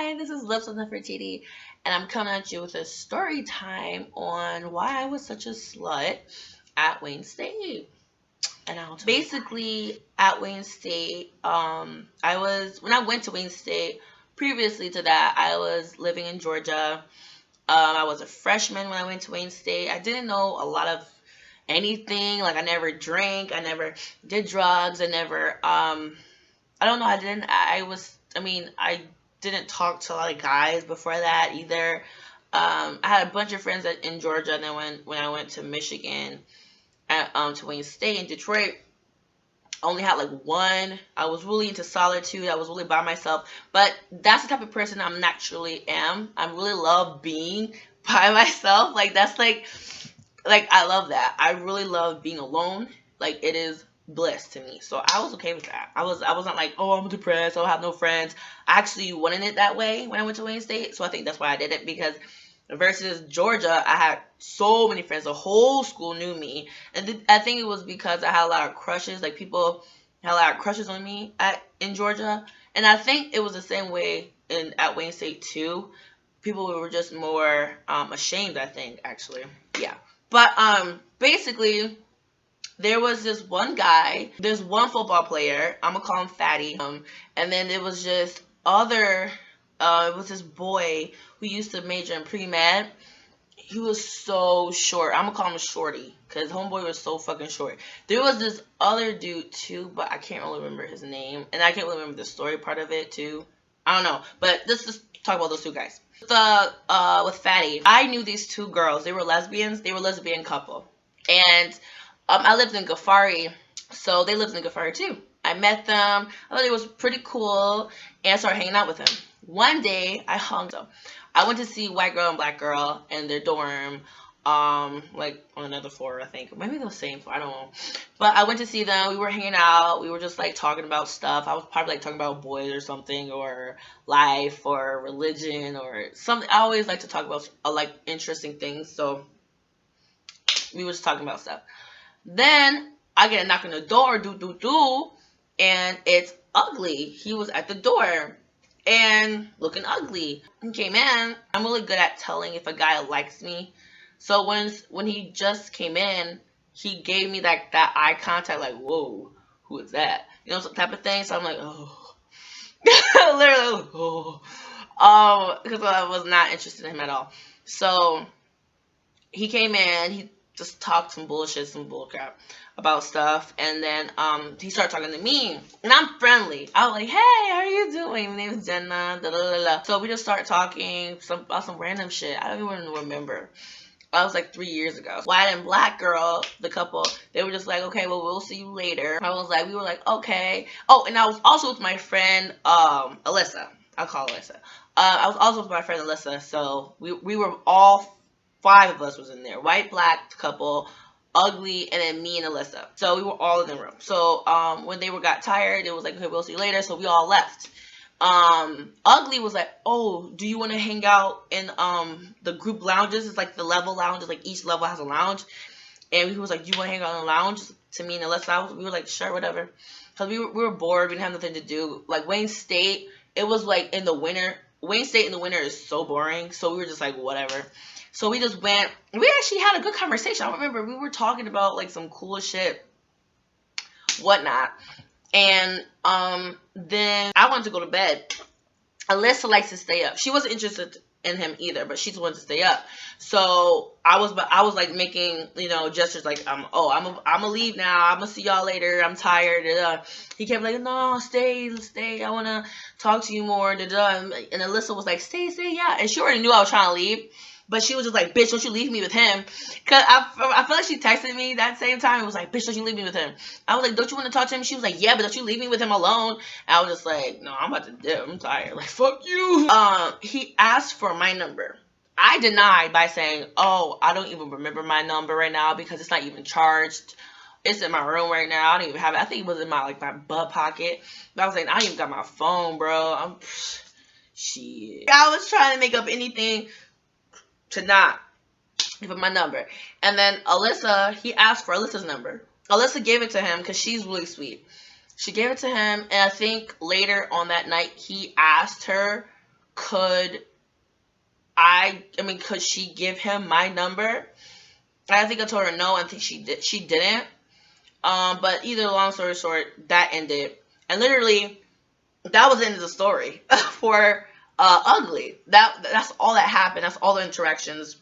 Hi, this is Lips with Nefertiti, and I'm coming at you with a story time on why I was such a slut at Wayne State. And I'll basically at Wayne State, I was when I went to Wayne State. Previously to that, I was living in Georgia. I was a freshman when I went to Wayne State. I didn't know a lot of anything. Like I never drank, I never did drugs, I don't know. I didn't talk to a lot of guys before that either. I had a bunch of friends in Georgia, and then when I went to Michigan, to Wayne State in Detroit, I only had like one. I was really into solitude. I was really by myself. But that's the type of person I naturally am. I really love being by myself. Like I love that. I really love being alone. Like it is bliss to me. So I was okay with that. I wasn't like, oh, I'm depressed, I'll have no friends. I actually wanted it that way when I went to Wayne State. So I think that's why I did it, because versus Georgia, I had so many friends. The whole school knew me. And I think it was because I had a lot of crushes. Like people had a lot of crushes on me in Georgia. And I think it was the same way at Wayne State too. People were just more ashamed, I think, actually. Yeah. But basically, there was this one guy, there's one football player, I'm gonna call him Fatty, and then it was just it was this boy who used to major in pre-med. He was so short. I'm gonna call him Shorty, because homeboy was so fucking short. There was this other dude too, but I can't really remember his name, and I can't really remember the story part of it too. I don't know, but let's just talk about those two guys. With Fatty, I knew these two girls. They were lesbians. They were a lesbian couple, and I lived in Ghaffari, so they lived in Ghaffari too. I met them. I thought it was pretty cool, and I started hanging out with them. One day, I went to see White Girl and Black Girl in their dorm, like on another floor, I think. Maybe the same floor, I don't know. But I went to see them. We were hanging out. We were just like talking about stuff. I was probably like talking about boys or something, or life, or religion, or something. I always like to talk about like interesting things, so we were just talking about stuff. Then I get a knock on the door, and it's Ugly. He was at the door and looking ugly. He came in. I'm really good at telling if a guy likes me. So when he just came in, he gave me that eye contact, like, whoa, who is that? You know, some type of thing. So I'm like, oh. Literally, oh. Because I was not interested in him at all. So he came in, he just talked some bullshit, some bullcrap about stuff, and then he started talking to me, and I'm friendly. I was like, hey, how are you doing? My name is Jenna, da da da da. So we just started talking about some random shit. I don't even remember. That was like 3 years ago. White and Black Girl, the couple, they were just like, okay, well, we'll see you later. We were like, okay. Oh, and I was also with my friend, Alyssa. I'll call her Alyssa. I was also with my friend Alyssa, so we were all 5 of us was in there. White, Black couple, Ugly, and then me and Alyssa. So we were all in the room. So when they got tired, it was like, okay, we'll see you later. So we all left. Ugly was like, oh, do you want to hang out in the group lounges? It's like the level lounges, like each level has a lounge. And he was like, do you want to hang out in the lounge? To me and Alyssa, we were like, sure, whatever. Because we were bored. We didn't have nothing to do. Like Wayne State, it was like in the winter. Wayne State in the winter is so boring. So we were just like, whatever. So we just went. We actually had a good conversation. I remember we were talking about like some cool shit, whatnot. And then I wanted to go to bed. Alyssa likes to stay up. She wasn't interested in him either, but she just wanted to stay up. So I was like making, gestures like, I'm gonna leave now. I'm gonna see y'all later. I'm tired. He kept like, no, stay. I wanna talk to you more. And Alyssa was like, stay, yeah. And she already knew I was trying to leave. But she was just like, bitch, don't you leave me with him. Because I feel like she texted me that same time. It was like, bitch, don't you leave me with him. I was like, don't you want to talk to him? She was like, yeah, but don't you leave me with him alone. And I was just like, no, I'm about to dip. I'm tired. Like, fuck you. He asked for my number. I denied by saying, oh, I don't even remember my number right now because it's not even charged. It's in my room right now. I don't even have it. I think it was in my butt pocket. But I was like, I don't even got my phone, bro. Shit. I was trying to make up anything to not give him my number. And then Alyssa, he asked for Alyssa's number. Alyssa gave it to him because she's really sweet. She gave it to him, and I think later on that night, he asked her could could she give him my number? And I think I told her no. I think she didn't. But either long story short, that ended. And literally, that was the end of the story for Ugly. That's all that happened. That's all the interactions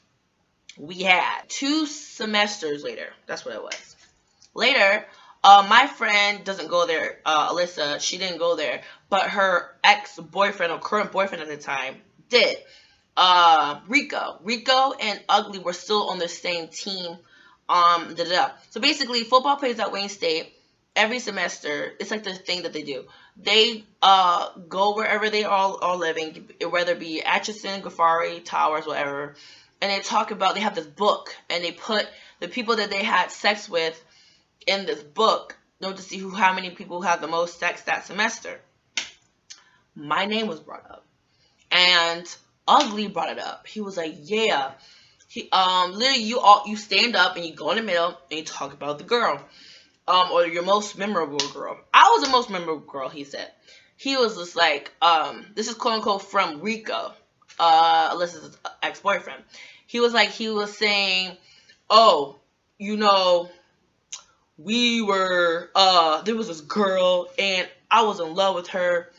we had. 2 semesters later, that's what it was. Later, my friend doesn't go there. Alyssa, she didn't go there, but her ex-boyfriend or current boyfriend at the time did. Rico and Ugly were still on the same team. So basically, football plays at Wayne State every semester. It's like the thing that they do. They go wherever they are living, whether it be Atchison, Ghaffari, Towers, whatever. And they have this book, and they put the people that they had sex with in this book, to see how many people had the most sex that semester. My name was brought up, and Ugly brought it up. He was like, yeah. Literally, you stand up and you go in the middle and you talk about the girl, or your most memorable girl. I was the most memorable girl, he said. He was just like, this is quote unquote from Rico, Alyssa's ex-boyfriend. He was saying, oh, there was this girl and I was in love with her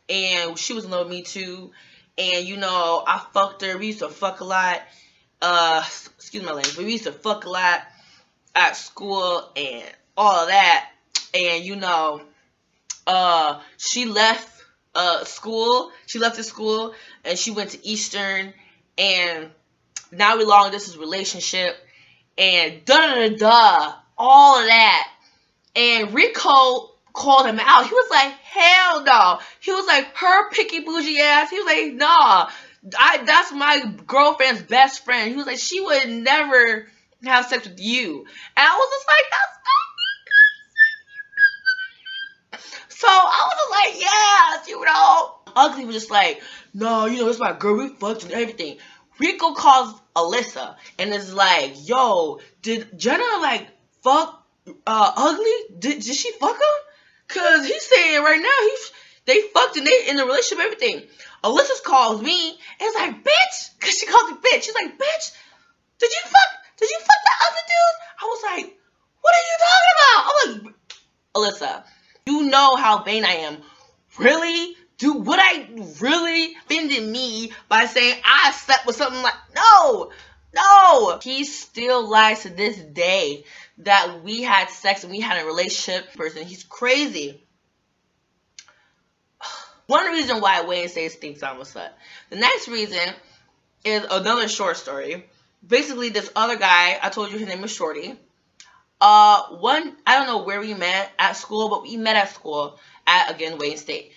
and she was in love with me too. And, I fucked her. We used to fuck a lot. Excuse my language, but we used to fuck a lot at school and all of that. And, she left school. She left the school and she went to Eastern. And now we long distance relationship. And da-da-da-da. All of that. And Rico called him out. He was like, hell no. He was like, her picky bougie ass. He was like, nah. That's my girlfriend's best friend. He was like, she would never have sex with you. And I was just like, that's not. So I was just like, yes, Ugly was just like, no, it's my girl. We fucked and everything. Rico calls Alyssa and is like, yo, did Jenna fuck Ugly? Did she fuck him? Cause he's saying right now they fucked and they in the relationship, everything. Alyssa calls me and is like, bitch, cause she calls me bitch. She's like, bitch, did you fuck the other dude? I was like, what are you talking about? I'm like, Alyssa, you know how vain I am. Really? Would I really offended me by saying I slept with something like, no. He still lies to this day that we had sex and we had a relationship person. He's crazy. One reason why Wayne State thinks I'm a slut. The next reason is another short story. Basically, this other guy, I told you his name was Shorty. I don't know where we met at school, but we met at school at, again, Wayne State.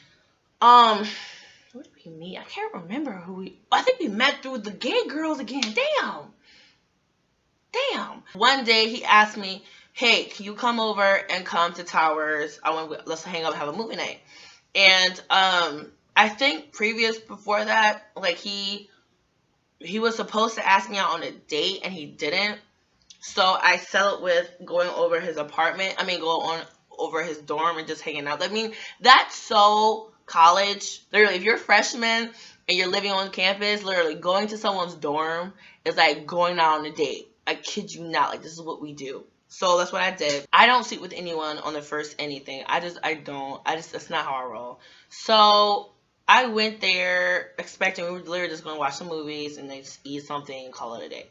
Where did we meet? I can't remember I think we met through the gay girls again. Damn. One day he asked me, hey, can you come over and come to Towers? Let's hang out and have a movie night. And I think before that, he was supposed to ask me out on a date and he didn't. So I settled with going over his apartment. Over his dorm and just hanging out. That's so college. Literally, if you're a freshman and you're living on campus, literally going to someone's dorm is like going out on a date. I kid you not. This is what we do. So that's what I did. I don't sleep with anyone on the first anything. That's not how I roll. So I went there expecting we were literally just going to watch some movies and then just eat something and call it a day.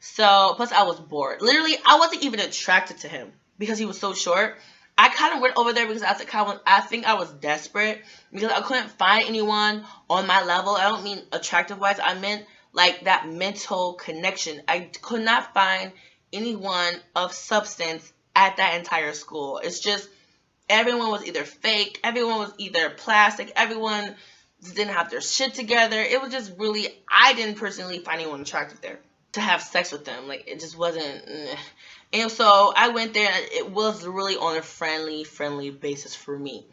So, plus I was bored. Literally, I wasn't even attracted to him because he was so short. I kind of went over there because I think I was desperate because I couldn't find anyone on my level. I don't mean attractive-wise. I meant that mental connection. I could not find anyone of substance at that entire school. It's just everyone was either fake, everyone was either plastic, everyone didn't have their shit together. It was just really, I didn't personally find anyone attractive there to have sex with them. It just wasn't. And so I went there and it was really on a friendly basis for me.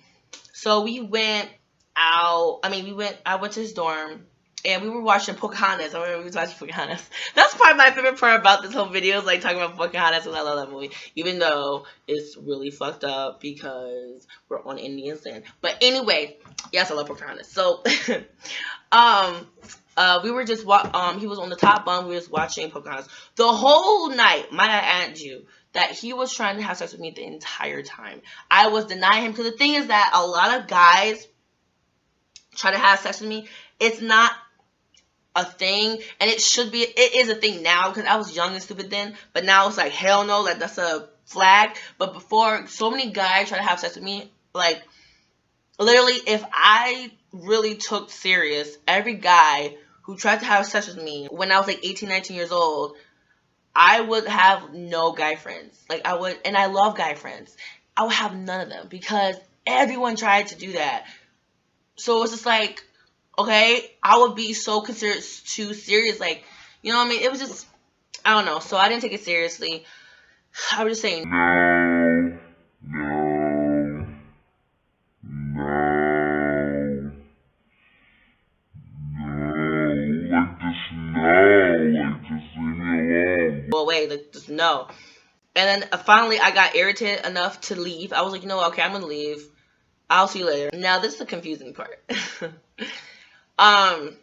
So we went out. I went to his dorm and we were watching Pocahontas. I remember we was watching Pocahontas. That's probably my favorite part about this whole video is like talking about Pocahontas, and I love that movie, even though it's really fucked up because we're on Indian land. But anyway, yes, I love Pocahontas. So, we were just he was on the top bunk. We was watching Pocahontas the whole night. Might I add you that he was trying to have sex with me the entire time. I was denying him because the thing is that a lot of guys try to have sex with me. It's not a thing, and it should be. It is a thing now because I was young and stupid then, but now it's like hell no, like that's a flag. But before, so many guys try to have sex with me. Like literally, if I really took serious every guy who tried to have sex with me when I was like 18, 19 years old, I would have no guy friends. Like I would, and I love guy friends. I would have none of them because everyone tried to do that. So it's just like, okay, I would be so considered too serious. Like, you know what I mean? It was just, I don't know. So I didn't take it seriously. I was just saying, no, no, no, no, like just no, like just leave me alone. Go away, like just no. And then finally I got irritated enough to leave. I was like, you know what, okay, I'm going to leave. I'll see you later. Now this is the confusing part.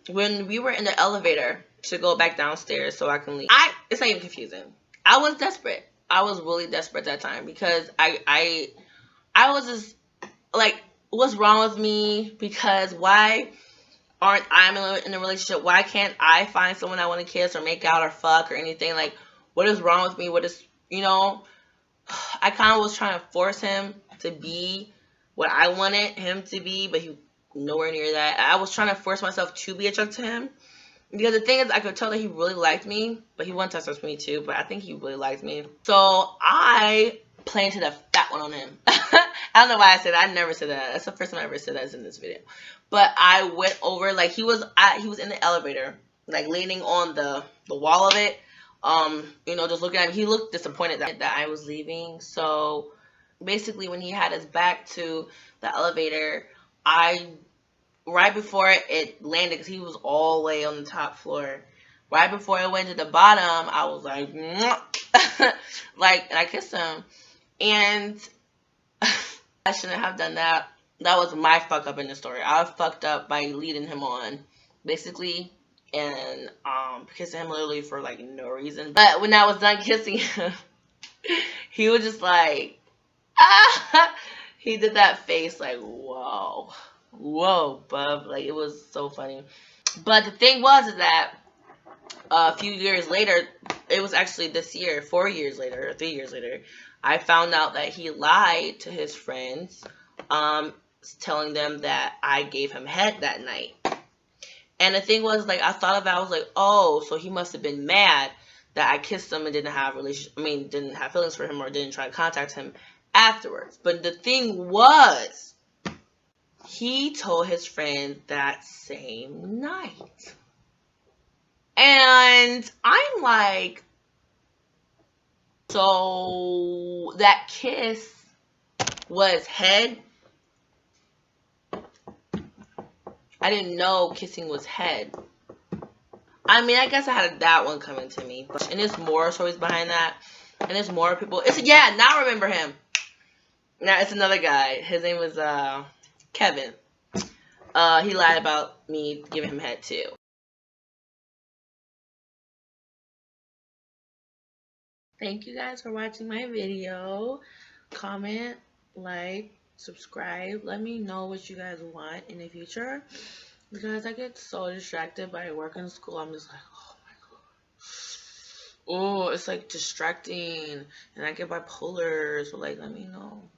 When we were in the elevator to go back downstairs so I can leave, it's not even confusing. I was desperate. I was really desperate at that time because I was just like, what's wrong with me? Because why aren't I in a relationship? Why can't I find someone I want to kiss or make out or fuck or anything? Like, what is wrong with me? What is, you know, I kind of was trying to force him to be what I wanted him to be, but he nowhere near that. I was trying to force myself to be attracted to him because the thing is, I could tell that he really liked me, but he wanted to touch me too. But I think he really liked me, so I planted a fat one on him. I don't know why I said that. I never said that. That's the first time I ever said that is in this video. But I went over, like he was in the elevator, like leaning on the wall of it. You know, just looking at him. He looked disappointed that I was leaving. So basically, when he had his back to the elevator, right before it landed, because he was all the way on the top floor, right before it went to the bottom, I was like, like, and I kissed him. And I shouldn't have done that. That was my fuck up in the story. I fucked up by leading him on, basically, and kissing him literally for like no reason. But when I was done kissing him, he was just like, ah! He did that face like, whoa, bub. Like, it was so funny. But the thing was is that a few years later, it was actually this year, 4 years later, or 3 years later, I found out that he lied to his friends, telling them that I gave him head that night. And the thing was, like, I thought of it, I was like, oh, so he must have been mad that I kissed him and didn't have feelings for him or didn't try to contact him afterwards. But the thing was, he told his friend that same night. And I'm like, so that kiss was head? I didn't know kissing was head. I mean, I guess I had that one coming to me. And there's more stories behind that. And there's more people. Now I remember him. Now it's another guy. His name was Kevin. He lied about me giving him head too. Thank you guys for watching my video. Comment, like, subscribe. Let me know what you guys want in the future. Because I get so distracted by work and school. I'm just like, oh my god. Oh, it's like distracting. And I get bipolar. So like, let me know.